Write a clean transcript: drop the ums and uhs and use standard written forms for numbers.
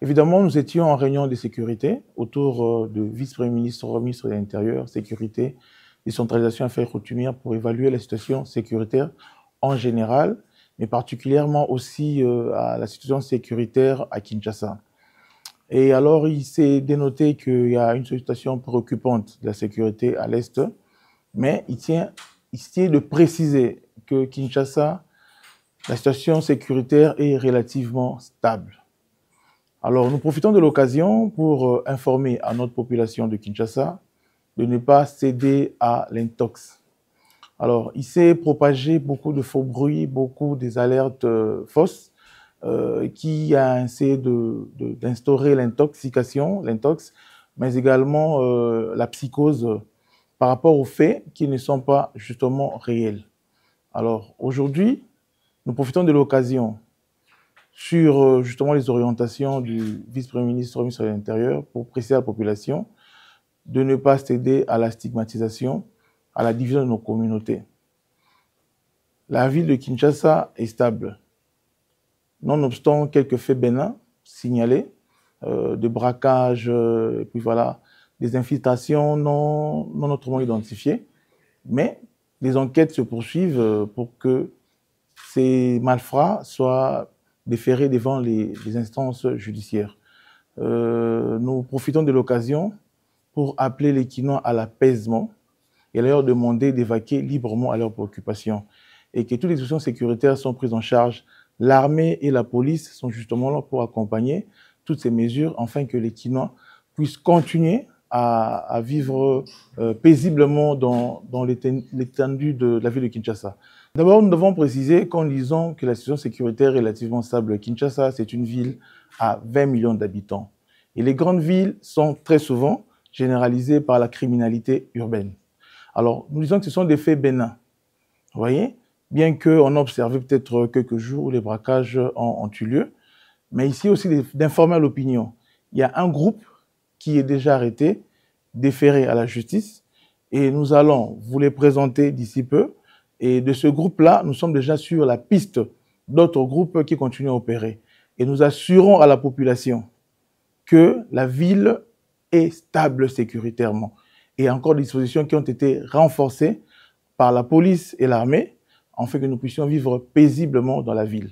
Évidemment, nous étions en réunion de sécurité autour de vice-premier ministre, ministre de l'Intérieur, sécurité, décentralisation, affaires coutumières pour évaluer la situation sécuritaire en général, mais particulièrement aussi à la situation sécuritaire à Kinshasa. Et alors, il s'est dénoté qu'il y a une situation préoccupante de la sécurité à l'Est, mais il tient de préciser que Kinshasa, la situation sécuritaire est relativement stable. Alors, nous profitons de l'occasion pour informer à notre population de Kinshasa de ne pas céder à l'intox. Alors, il s'est propagé beaucoup de faux bruits, beaucoup des alertes fausses qui a essayé d'instaurer l'intoxication, l'intox, mais également la psychose par rapport aux faits qui ne sont pas justement réels. Alors, aujourd'hui, nous profitons de l'occasion sur justement les orientations du vice-premier ministre, ministre de l'Intérieur, pour préciser à la population de ne pas céder à la stigmatisation, à la division de nos communautés. La ville de Kinshasa est stable, nonobstant quelques faits bénins signalés, de braquage, et puis voilà, des infiltrations non autrement identifiées, mais les enquêtes se poursuivent pour que ces malfrats soient déférés devant les instances judiciaires. Nous profitons de l'occasion pour appeler les Kinois à l'apaisement et leur demander d'évacuer librement à leurs préoccupations et que toutes les questions sécuritaires sont prises en charge. L'armée et la police sont justement là pour accompagner toutes ces mesures afin que les Kinois puissent continuer à vivre paisiblement dans l'étendue de la ville de Kinshasa. D'abord, nous devons préciser qu'en disant que la situation sécuritaire est relativement stable, Kinshasa, c'est une ville à 20 millions d'habitants. Et les grandes villes sont très souvent généralisées par la criminalité urbaine. Alors, nous disons que ce sont des faits bénins. Vous voyez, bien qu'on a observé peut-être quelques jours où les braquages ont eu lieu, mais ici aussi d'informer à l'opinion. Il y a un groupe qui est déjà arrêté, déféré à la justice, et nous allons vous les présenter d'ici peu. Et de ce groupe-là, nous sommes déjà sur la piste d'autres groupes qui continuent à opérer. Et nous assurons à la population que la ville est stable sécuritairement. Et encore des dispositions qui ont été renforcées par la police et l'armée, afin que nous puissions vivre paisiblement dans la ville.